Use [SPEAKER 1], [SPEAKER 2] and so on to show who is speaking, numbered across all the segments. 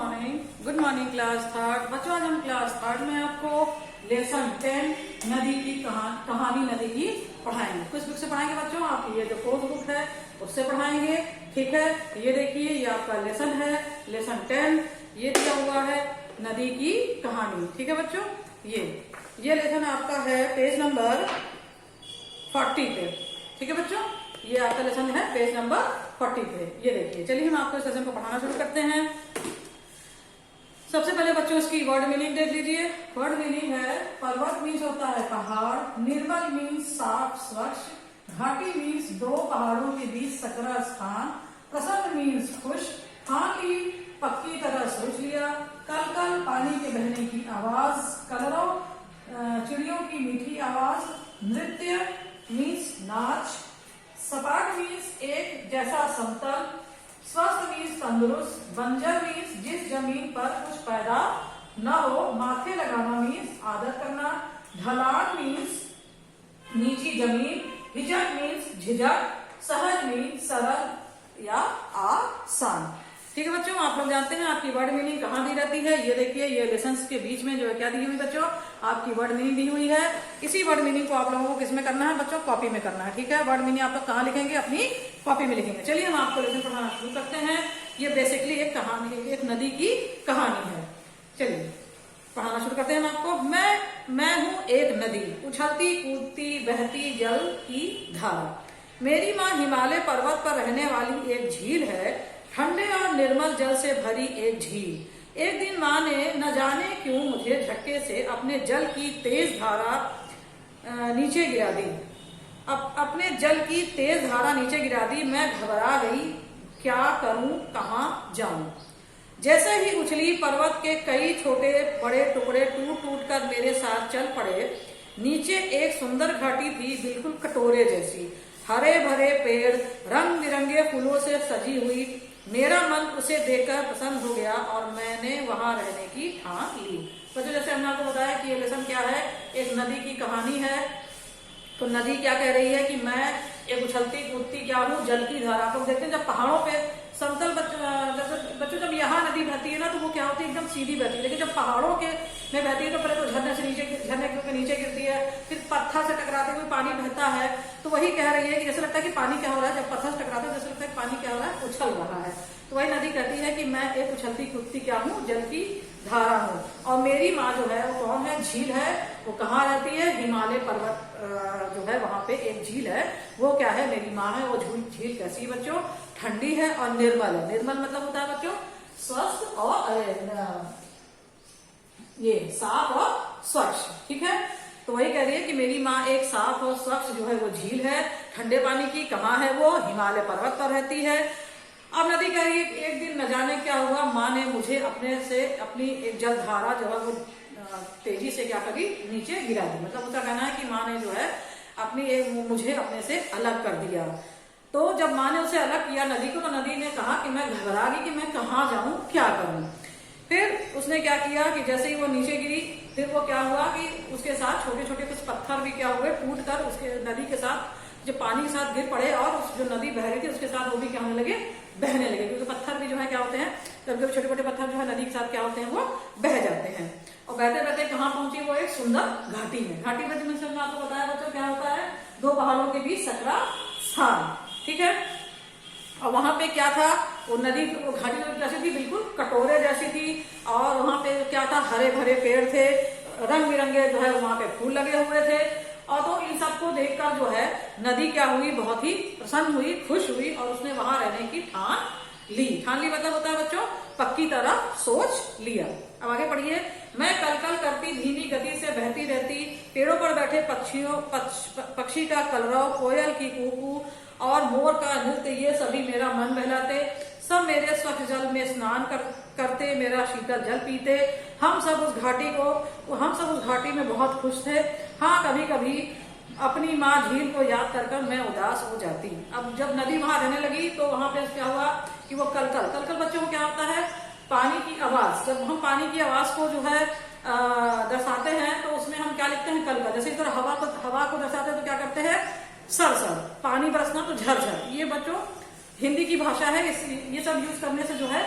[SPEAKER 1] Good morning class third. बच्चों आज हम क्लास थर्ड में आपको लेसन 10 नदी की कहानी नदी की पढ़ाएंगे। किस बुक से पढ़ाएंगे बच्चों? आप ये जो कोर्स बुक है उससे पढ़ाएंगे। ठीक है, ये देखिए ये आपका लेसन है, लेसन 10। ये दिया हुआ है नदी की कहानी। ठीक है बच्चों, ये लेसन आपका है पेज नंबर 40 पे। ठीक है बच्चों, ये आपका लेसन है पेज नंबर 40 पे। ये देखिए, चलिए हम आपको इस लेसन को पढ़ाना शुरू करते हैं। सबसे पहले बच्चों इसकी वर्ड मीनिंग देख लीजिए। वर्ड मीनिंग है पर्वत मीन्स होता है पहाड़, निर्मल मीन्स साफ स्वच्छ, घाटी मीन्स दो पहाड़ों के बीच सकरा स्थान, प्रसन्न मीन्स खुश, ठान ली पक्की तरह सोच लिया, कल कल पानी के बहने की आवाज, कलरव चिड़ियों की मीठी आवाज, नृत्य मीन्स नाच, सपाट मीन्स एक जैसा समतल, स्वस्थ मीन्स तंदुरुस्त, बंजर मीन्स जिस जमीन पर कुछ पैदा न हो, माथे लगाना मीन्स आदर करना, ढलान मीन्स नीची जमीन, हिचक मीन्स झिझक, सहज मीन्स सरल या आसान। ठीक है बच्चों, आप लोग जानते हैं आपकी वर्ड मीनिंग कहाँ दी रहती है। ये देखिए, ये लेसन्स के बीच में जो है क्या दी हुई बच्चों, आपकी वर्ड मीनिंग दी हुई है। इसी वर्ड मीनिंग को आप लोगों को किसमें करना है बच्चों? कॉपी में करना है। ठीक है, वर्ड मीनिंग आप लोग कहाँ लिखेंगे? अपनी कॉपी में लिखेंगे। चलिए हम आपको लेसन पढ़ाना शुरू करते हैं। ये बेसिकली एक कहानी, एक नदी की कहानी है। चलिए पढ़ाना शुरू करते हैं हम आपको। मैं हूँ एक नदी, उछलती कूदती बहती जल की धारा। मेरी माँ हिमालय पर्वत पर रहने वाली एक झील है, ठंडे और निर्मल जल से भरी एक झील। एक दिन माँ ने न जाने क्यों मुझे झटके से अपने जल की तेज धारा नीचे गिरा दी। अपने जल की तेज धारा नीचे गिरा दी। मैं घबरा गई, क्या करूं, कहाँ जाऊं। जैसे ही उछली, पर्वत के कई छोटे बड़े टुकड़े टूट टूट कर मेरे साथ चल पड़े। नीचे एक सुंदर घाटी थी, बिल्कुल कटोरे जैसी, हरे भरे पेड़, रंग बिरंगे फूलों से सजी हुई। मेरा मन उसे देखकर प्रसन्न हो गया और मैंने वहां रहने की ठान ली। बच्चों जैसे हमने आपको बताया कि ये लेसन क्या है, एक नदी की कहानी है। तो नदी क्या कह रही है कि मैं एक उछलती कूदती क्या हूँ, जल की धारा। आप लोग देखते हैं जब पहाड़ों पे समतल बच्चों जब यहाँ नदी बहती है ना तो वो क्या होती है, एकदम सीधी बहती है। लेकिन जब पहाड़ों के में बहती है तो पहले तो झरने से झरने के नीचे गिरती है, फिर पत्थर से टकराते हुए पानी बहता है। तो वही कह रही है कि जैसे लगता है कि पानी क्या हो रहा है, जब पत्थर से टकराते हैं जैसे लगता है कि पानी क्या हो रहा है, उछल रहा है। तो वही नदी कहती है कि मैं एक उछलती कूदती क्या हूँ, जल की धारा हूँ। और मेरी माँ जो है वो कौन है? झील है। वो कहाँ रहती है? हिमालय पर्वत जो है वहां पे एक झील है। वो क्या है? मेरी माँ है। वो झील कैसी बच्चों? ठंडी है और निर्मल है। निर्मल मतलब होता है बच्चों स्वस्थ और ये साफ और स्वच्छ। ठीक है, तो वही कह रही है कि मेरी माँ एक साफ और स्वच्छ जो है वो झील है, ठंडे पानी की। कहाँ है वो? हिमालय पर्वत पर रहती है। अब नदी कह रही है कि एक दिन न जाने क्या हुआ, माँ ने मुझे अपनी एक जलधारा जो है वो तेजी से क्या करी, नीचे गिरा दी। मतलब उसका कहना है कि माँ ने जो है मुझे अपने से अलग कर दिया। तो जब माँ ने उसे अलग किया नदी को, तो नदी ने कहा कि मैं घबरा गई कि मैं कहाँ जाऊं, क्या करूं। फिर उसने क्या किया कि जैसे ही वो नीचे गिरी, फिर वो क्या हुआ कि उसके साथ छोटे छोटे कुछ पत्थर भी क्या हुए, टूट कर उसके नदी के साथ जो पानी के साथ गिर पड़े, और उस जो नदी बह रही थी उसके साथ वो भी क्या होने लगे, बहने लगे। क्योंकि पत्थर भी जो है क्या होते हैं, कभी कभी छोटे छोटे पत्थर जो है नदी के साथ क्या होते हैं, वो बह जाते हैं। और बहते बहते कहाँ पहुंची वो? एक सुंदर घाटी में। घाटी में मैंने आपको बताया बच्चों क्या होता है, दो पहाड़ों के बीच सकरा स्थान। ठीक है, और वहां पे क्या था, वो नदी घाटी जैसी थी, बिल्कुल कटोरे जैसी थी। और वहां पे क्या था, हरे भरे पेड़ थे, रंग बिरंगे जो है वहां पे फूल लगे हुए थे। और तो इन सबको देखकर जो है नदी क्या हुई, बहुत ही प्रसन्न हुई, खुश हुई, और उसने वहां रहने की ठान ली। ठान ली मतलब होता है बच्चों पक्की तरह सोच लिया। अब आगे पढ़िए। मैं कल कल करती धीमी गति से बहती रहती, पेड़ों पर बैठे पक्षी का कलरव, कोयल की कूकू और मोर का नृत्य, ये सभी मेरा मन बहलाते। सब मेरे स्वच्छ जल में स्नान करते, मेरा शीतल जल पीते। हम सब उस घाटी में बहुत खुश थे। हाँ, कभी कभी अपनी माँ झील को याद कर मैं उदास हो जाती। अब जब नदी वहां रहने लगी तो वहां पे क्या हुआ कि वो कल कल बच्चों को क्या होता है, पानी की आवाज। जब हम पानी की आवाज को जो है दर्शाते हैं तो उसमें हम क्या लिखते हैं, कल। जैसे इस तरह हवा को दर्शाते हैं तो क्या करते हैं, सर सर, पानी बरसना तो झरझर। ये बच्चों हिंदी की भाषा है, ये सब यूज करने से जो है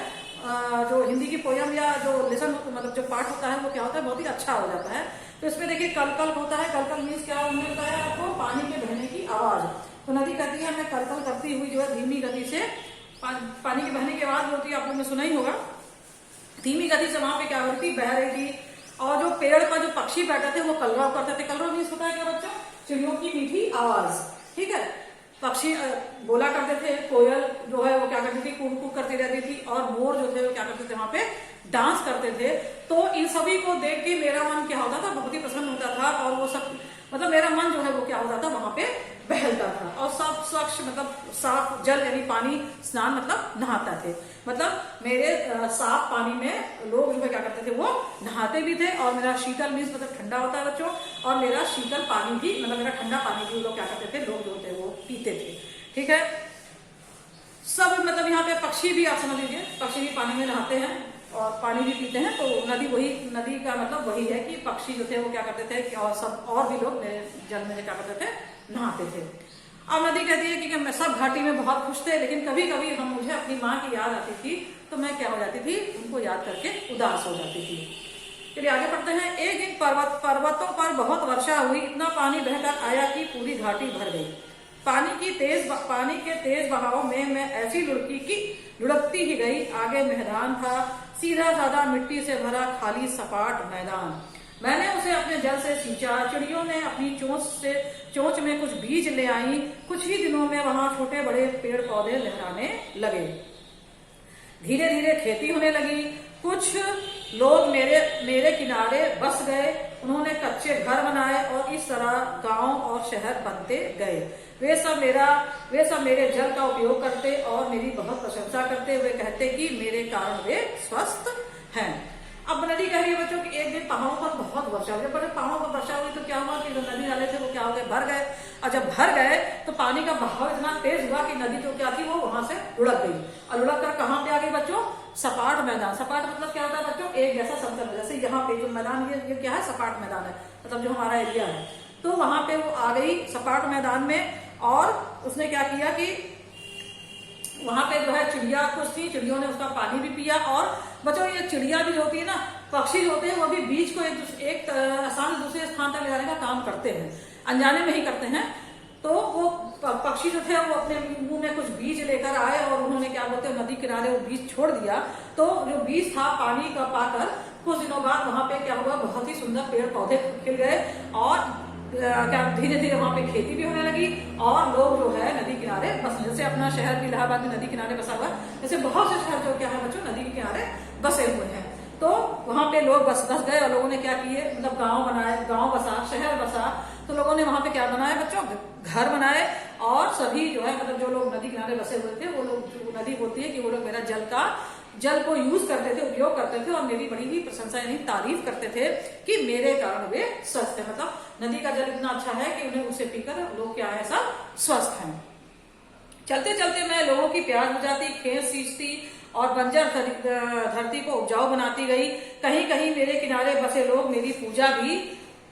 [SPEAKER 1] जो हिंदी की पोयम या जो लेसन मतलब जो पाठ होता है वो क्या होता है, बहुत ही अच्छा हो जाता है। तो इसमें देखिए कल कल होता है, कल कल मीन्स क्या उन्होंने बताया आपको, पानी के बहने की आवाज। तो नदी कहती है मैं कल कल करती हुई जो है धीमी गति से, पानी के बहने की आवाज होती है, आप लोगों ने सुना ही होगा, धीमी गति से वहां पे क्या हो रही थी, बह रही थी। और जो पेड़ पर जो पक्षी बैठे थे वो कलरव करते थे। कलरव मीन्स होता है क्या बच्चों, चिड़ियों की मीठी आवाज, ठीक है। पक्षी बोला करते थे, कोयल जो है वो क्या करती थी, कूक कूक करती रहती थी, और मोर जो थे वो क्या करते थे, वहां पे डांस करते थे। तो इन सभी को देख के मेरा मन क्या होता था, बहुत ही प्रसन्न होता था, और वो सब मतलब मेरा मन जो है वो क्या होता था, वहां पे बहलता था। और सब स्वच्छ मतलब साफ जल यानी पानी, स्नान मतलब नहाता थे, मतलब मेरे साफ पानी में लोग जो है क्या करते थे, वो नहाते भी थे। और मेरा शीतल मीन्स मतलब ठंडा होता है बच्चों, और मेरा शीतल पानी भी मतलब मेरा ठंडा पानी भी लोग क्या करते थे, लोग जो होते वो पीते थे, ठीक है। सब मतलब यहाँ पे पक्षी भी आप समझ लीजिए, पक्षी भी पानी में नहाते हैं और पानी भी पीते हैं। तो नदी वही, नदी का मतलब वही है कि पक्षी जो थे वो क्या करते थे, और सब और भी लोग जल में क्या करते थे, नहाते थे। अब नदी कहती है कि मैं सब घाटी में बहुत खुश थे, लेकिन कभी कभी हम मुझे अपनी माँ की याद आती थी, तो मैं क्या हो जाती थी, उनको याद करके उदास हो जाती थी। चलिए आगे पढ़ते हैं। एक दिन पर्वतों पर बहुत वर्षा हुई, इतना पानी बहकर आया कि पूरी घाटी भर गई। पानी के तेज बहाव में मैं ऐसी लुढ़की कि लुढ़कती ही गई। आगे मैदान था, सीधा साधा मिट्टी से भरा खाली सपाट मैदान। मैंने उसे अपने जल से सींचा। चिड़ियों ने अपनी चोंच में कुछ बीज ले आई। कुछ ही दिनों में वहां छोटे बड़े पेड़ पौधे लहराने लगे। धीरे धीरे खेती होने लगी। कुछ लोग मेरे किनारे बस गए। उन्होंने कच्चे घर बनाए और इस तरह गांव और शहर बनते गए। वे सब मेरे जल का उपयोग करते और मेरी बहुत प्रशंसा करते। वे कहते कि मेरे कारण वे स्वस्थ हैं। अब नदी कह रही है बच्चों कि एक दिन पहाड़ों पर बहुत वर्षा हुई। जब पहाड़ों पर वर्षा हुई तो क्या हुआ कि जो नदी नाले थे वो क्या हो गए, भर गए। और जब भर गए तो पानी का बहाव इतना तेज हुआ कि नदी जो क्या थी वो वहां से लुढ़क गई। और लुढ़क कर कहाँ पे आ गई बच्चों, सपाट मैदान। सपाट मतलब क्या होता है बच्चों, एक जैसा समतल। जैसे यहाँ पे जो मैदान ये क्या है, सपाट मैदान है, मतलब जो हमारा एरिया है। तो वहां पे वो आ गई सपाट मैदान में। और उसने क्या किया कि वहां पे जो है चिड़िया कुछ थी, चिड़ियों ने उसका पानी भी पिया। और बच्चों ये चिड़िया भी होती है ना, पक्षी होते हैं, वो भी बीज को एक स्थान से दूसरे स्थान तक ले जाने का काम करते हैं, अनजाने में ही करते हैं। तो वो पक्षी जो थे वो अपने मुंह में कुछ बीज लेकर आए और उन्होंने क्या बोलते हैं, नदी किनारे वो बीज छोड़ दिया। तो जो बीज था पानी का पाकर कुछ दिनों बाद वहां पे क्या हुआ, बहुत ही सुंदर पेड़ पौधे खिल गए। और क्या धीरे धीरे वहां पे खेती भी होने लगी। और लोग जो है नदी किनारे बस, जैसे अपना शहर भी इलाहाबाद में नदी किनारे बसा हुआ, जैसे बहुत से शहर जो क्या है बच्चों नदी के किनारे बसे हुए हैं। तो वहां पे लोग बस गए और लोगों ने क्या किए, मतलब गांव बनाए, गांव बसा, शहर बसा। तो लोगों ने वहां पे क्या बनाया बच्चों, घर बनाए। और सभी जो है मतलब जो लोग नदी किनारे बसे हुए थे वो लोग, जो नदी होती है कि वो लोग मेरा जल को यूज करते थे, उपयोग करते थे और मेरी बड़ी ही प्रशंसा यानी तारीफ करते थे कि मेरे कारण वे स्वस्थ है। मतलब नदी का जल इतना अच्छा है कि उन्हें उसे पीकर लोग क्या है, सब स्वस्थ हैं। चलते चलते मैं लोगों की प्यास बुझाती, खेत सींचती और बंजर धरती को उपजाऊ बनाती गई। कहीं कहीं मेरे किनारे बसे लोग मेरी पूजा भी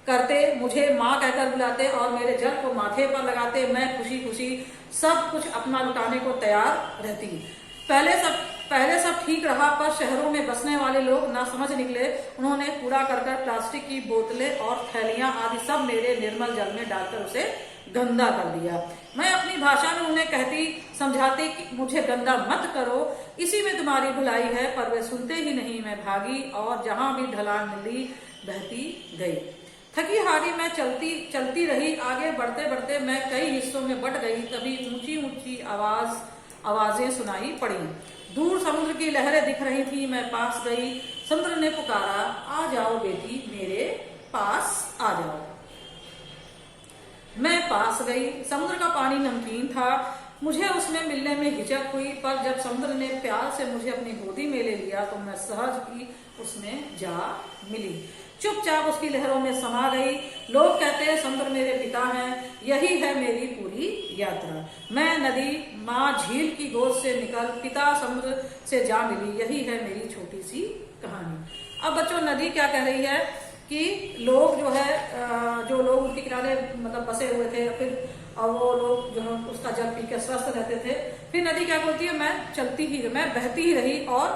[SPEAKER 1] करते, मुझे माँ कहकर बुलाते और मेरे जल को माथे पर लगाते। मैं खुशी खुशी सब कुछ अपना लुटाने को तैयार रहती। पहले सब ठीक रहा, पर शहरों में बसने वाले लोग ना समझ निकले। उन्होंने कूड़ा करकर प्लास्टिक की बोतलें और थैलियां आदि सब मेरे निर्मल जल में डालकर उसे गंदा कर दिया। मैं अपनी भाषा में उन्हें कहती, समझाती कि मुझे गंदा मत करो, इसी में तुम्हारी भलाई है। पर वे सुनते ही नहीं। मैं भागी और जहां भी ढलान मिली बहती गई। थकी हारी मैं चलती रही। आगे बढ़ते बढ़ते मैं कई हिस्सों में बट गई। तभी ऊंची ऊंची आवाजें सुनाई पड़ी। दूर समुद्र की लहरें दिख रही थी। मैं पास गई। समुद्र ने पुकारा, आ जाओ बेटी, मेरे पास आ जाओ। मैं पास गई। समुद्र का पानी नमकीन था। मुझे उसमें मिलने में हिचक हुई, पर जब समुद्र ने प्यार से मुझे अपनी गोदी में ले लिया तो मैं सहज ही उसमें जा मिली। चुपचाप उसकी लहरों में समा गई। लोग कहते हैं समुद्र मेरे पिता हैं। यही है मेरी पूरी यात्रा। मैं नदी माँ झील की गोद से निकल पिता समुद्र से जा मिली। यही है मेरी छोटी सी कहानी। अब बच्चों नदी क्या कह रही है कि लोग जो है, जो लोग उनके किनारे मतलब बसे हुए थे, फिर और वो लोग जो है उसका जल पी के स्वस्थ रहते थे। फिर नदी क्या बोलती है, मैं बहती ही रही और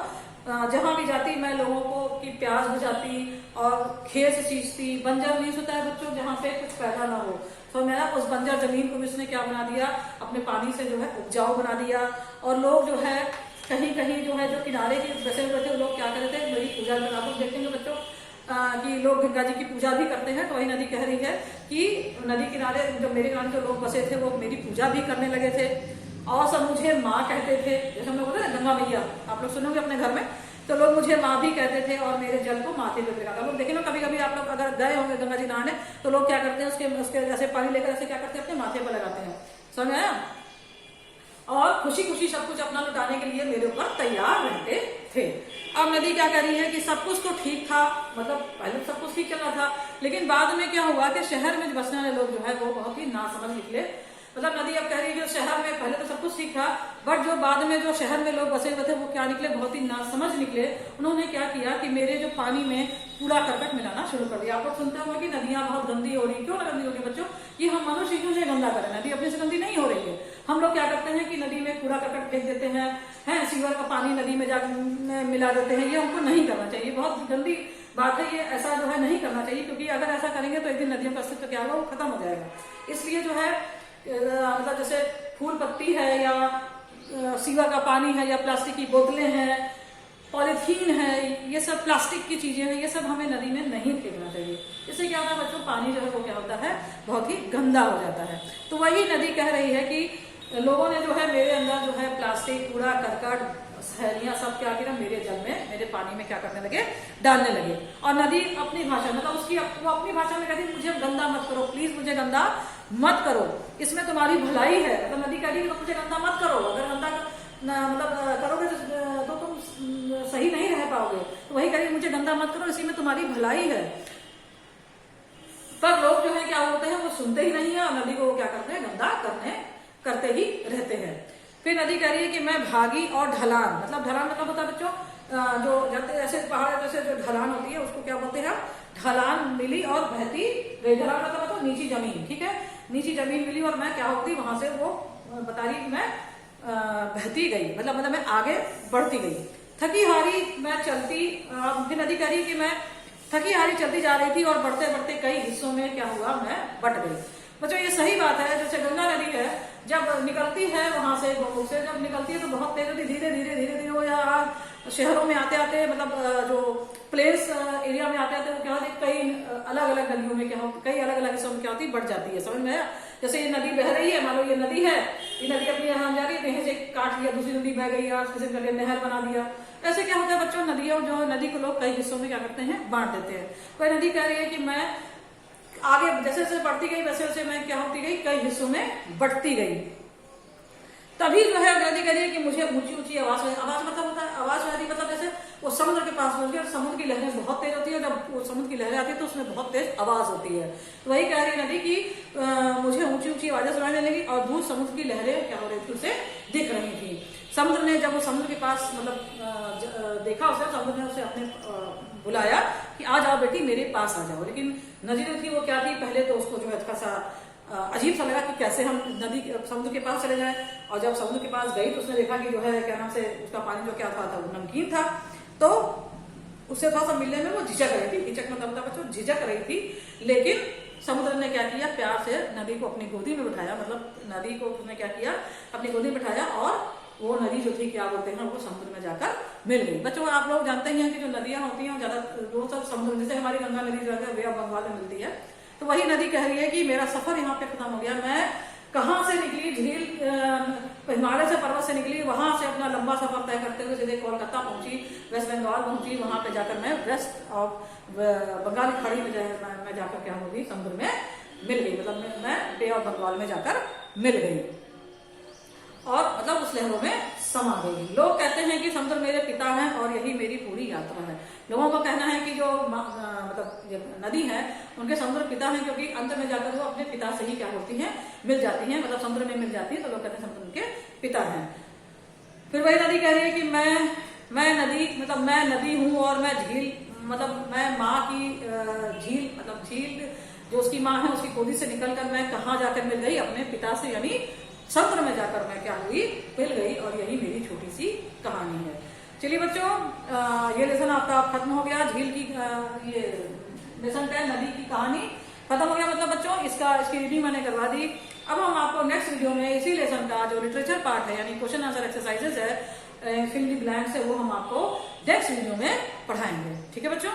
[SPEAKER 1] जहां भी जाती मैं लोगों को की प्यास बुझाती और खेत से सींचती। बंजर मीन्स होता है बच्चों जहाँ पे कुछ पैदा ना हो, तो मैं उस बंजर जमीन को भी उसने क्या बना दिया, अपने पानी से जो है उपजाऊ बना दिया। और लोग जो है कहीं कहीं जो है जो किनारे के बसे हुए थे लोग क्या करते थे, मेरी पूजा में आप देखेंगे बच्चों कि लोग गंगा जी की पूजा भी करते हैं। तो वही नदी कह रही है कि नदी किनारे जो मेरे गांव जो लोग बसे थे वो मेरी पूजा भी करने लगे थे और सब मुझे माँ कहते थे। जैसे हम लोग बोलते हैं गंगा मैया, आप लोग सुनोगे अपने घर में, तो लोग मुझे माँ भी कहते थे और मेरे जल को माथे पे लगाता। लोग देखे ना कभी कभी आप लोग अगर गए होंगे गंगा जी नहाने तो लोग क्या करते हैं उसके जैसे पानी लेकर ऐसे क्या करते हैं अपने माथे पर लगाते हैं, समझ आया। और खुशी खुशी सब कुछ अपना लुटाने के लिए मेरे ऊपर तैयार रहते थे। अब नदी क्या कर रही है कि सब कुछ तो ठीक था, मतलब पहले सब कुछ ठीक चल रहा था, लेकिन बाद में क्या हुआ कि शहर में बसने वाले लोग जो है वो बहुत ही नासमझ निकले। मतलब नदी अब कह रही है कि शहर में पहले तो सब कुछ ठीक था, बट जो बाद में जो शहर में लोग बसे हुए थे वो क्या निकले, बहुत ही नासमझ निकले। उन्होंने क्या किया कि मेरे जो पानी में कूड़ा करकट मिलाना शुरू कर दिया। आप लोग सुनते होंगे कि नदियां बहुत गंदी हो रही, क्यों गंदी हो रही बच्चों, कि हम मनुष्य क्यों से गंदा करें, नदी अपने से गंदी नहीं हो रही है। हम लोग क्या करते हैं कि नदी में कूड़ा करकट फेंक देते हैं, सीवर का पानी नदी में जा मिला देते हैं। ये हमको नहीं करना चाहिए, बहुत गंदी बात है ये, ऐसा जो है नहीं करना चाहिए, क्योंकि अगर ऐसा करेंगे तो एक दिन नदियों का अस्तित्व क्या होगा, वो खत्म हो जाएगा। इसलिए जो है मतलब जैसे फूल पत्ती है या सीवर का पानी है या प्लास्टिक की बोतलें हैं, पॉलीथीन है, ये सब प्लास्टिक की चीजें हैं, ये सब हमें नदी में नहीं फेंकना चाहिए। इससे क्या होता है बच्चों, पानी जो है वो क्या होता है, बहुत ही गंदा हो जाता है। तो वही नदी कह रही है कि लोगों ने जो है मेरे अंदर जो है प्लास्टिक, कूड़ा करकट, सहरियां सब क्या किया मेरे जल में, मेरे पानी में क्या करने लगे, डालने लगे। और नदी अपनी भाषा मतलब वो अपनी भाषा में कहती मुझे गंदा मत करो, प्लीज मुझे गंदा मत करो, इसमें तुम्हारी भलाई है। मतलब नदी कह रही है मुझे गंदा मत करो, अगर गंदा मतलब करोगे तो तुम सही नहीं रह पाओगे। तो वही कह रही मुझे गंदा मत करो, इसी में तुम्हारी भलाई है। पर लोग जो है क्या होते हैं वो सुनते ही नहीं है और नदी को वो क्या करते हैं, गंदा करते ही रहते हैं। फिर नदी कह रही है कि मैं भागी और ढलान, मतलब ढलान मतलब होता है बच्चों जो जैसे पहाड़ जैसे जो ढलान होती है उसको क्या बोलते हैं, ढलान मिली और बहती गई। ढलान मतलब नीची जमीन, ठीक है, नीची जमीन मिली और मैं क्या होती वहां से वो बता रही मैं बहती गई, मतलब मैं आगे बढ़ती गई। थकी हारी मैं चलती, फिर नदी कह रही कि मैं थकी हारी चलती जा रही थी और बढ़ते बढ़ते कई हिस्सों में क्या हुआ, मैं बट गई। बच्चों ये सही बात है, जैसे गंगा नदी है जब निकलती है वहां से गोमुख से, जब निकलती है तो बहुत तेज होती, धीरे धीरे धीरे धीरे वो यार शहरों में आते आते मतलब जो प्लेस एरिया में आते आते वो क्या होती कई अलग अलग गलियों में क्या होती, कई अलग अलग हिस्सों में क्या होती बढ़ जाती है, समझ में आया। जैसे ये नदी बह रही है, मान लो ये नदी है, ये नदी अपनी यहाँ जा रही है, कहीं से काट लिया दूसरी नदी बह गई, किसी करके नहर बना दिया। ऐसे क्या होता है बच्चों, नदियों जो नदी को लोग कई हिस्सों में क्या करते हैं, बांट देते हैं। कोई नदी कह रही है कि मैं आगे जैसे जैसे बढ़ती गई वैसे वैसे मैं क्या होती गई, कई हिस्सों में बढ़ती गई। तभी जो है नदी कह रही है कि मुझे ऊंची ऊंची आवाज मतलब होता है, आवाज आ रही मतलब जैसे वो समुद्र के पास पहुंच गया, समुद्र की लहरें बहुत तेज होती है, जब वो समुद्र की लहरें आती है तो उसमें बहुत तेज आवाज होती है। तो वही कह रही है नदी की मुझे ऊंची ऊंची आवाजें सुनाई देने लगी और दूर समुद्र की लहरें क्या हो रही थी, उसे दिख रही थी। समुद्र ने जब वो समुद्र के पास मतलब देखा उसे, समुद्र ने उसे अपने बुलाया कि आ जाओ बेटी मेरे पास आ जाओ। लेकिन नदी जो थी वो क्या थी, पहले तो उसको जो है थोड़ा सा अजीब सा लगा कि कैसे हम नदी समुद्र के पास चले जाए। और जब समुद्र के पास गई तो उसने देखा कि जो है क्या नाम से उसका पानी जो क्या था वो नमकीन था, तो उससे थोड़ा सा मिलने में वो झिझक रही थी। झिझक मतलब बच्चों झिझक रही थी, लेकिन समुद्र ने क्या किया, प्यार से नदी को अपनी गोदी में बिठाया, मतलब नदी को उसने क्या किया, अपनी गोदी में बिठाया और वो नदी जो थी क्या बोलते हैं वो समुद्र में जाकर मिल गई। बच्चों आप लोग जानते ही हैं कि जो नदियां होती हैं ज्यादा वो सब समुद्र, जैसे हमारी गंगा नदी जो है वे बंगाल में मिलती है। तो वही नदी कह रही है कि मेरा सफर यहाँ पे खत्म हो गया, मैं कहाँ से निकली, झील हिमालय से पर्वत से निकली, वहां से अपना लंबा सफर तय करते हुए सीधे कोलकाता पहुंची, वेस्ट बंगाल पहुंची। वहां पे जाकर मैं वेस्ट ऑफ बंगाल की खाड़ी में मैं जाकर क्या होगी, समुद्र में मिल गई, मतलब मैं बे ऑफ बंगाल में जाकर मिल गई और मतलब उस लहरों में समा गई। लोग कहते हैं कि समुद्र मेरे पिता हैं और यही मेरी पूरी यात्रा है। लोगों का कहना है कि जो मतलब नदी है उनके समुद्र पिता हैं, क्योंकि अंत में जाकर वो अपने पिता से ही क्या होती हैं, मिल जाती हैं, मतलब समुद्र में मिल जाती है, तो लोग कहते हैं समुद्र उनके पिता हैं। फिर वही नदी कह रही है कि मैं नदी मतलब मैं नदी हूँ और मैं झील मतलब मैं माँ की झील मतलब झील जो उसकी माँ है उसकी गोदी से निकलकर मैं कहाँ जाकर मिल गई, अपने पिता से, यानी समुद्र में जाकर मैं क्या हुई, मिल गई। और यही मेरी छोटी सी कहानी है। चलिए बच्चों, ये लेसन आपका खत्म हो गया। झील की ये लेसन का नदी की कहानी खत्म हो गया। मतलब बच्चों इसकी रीडिंग मैंने करवा दी। अब हम आपको नेक्स्ट वीडियो में इसी लेसन का जो लिटरेचर पार्ट है, यानी क्वेश्चन आंसर एक्सरसाइजेस है, फिल द ब्लैंक्स है, वो हम आपको नेक्स्ट वीडियो में पढ़ाएंगे। ठीक है बच्चों।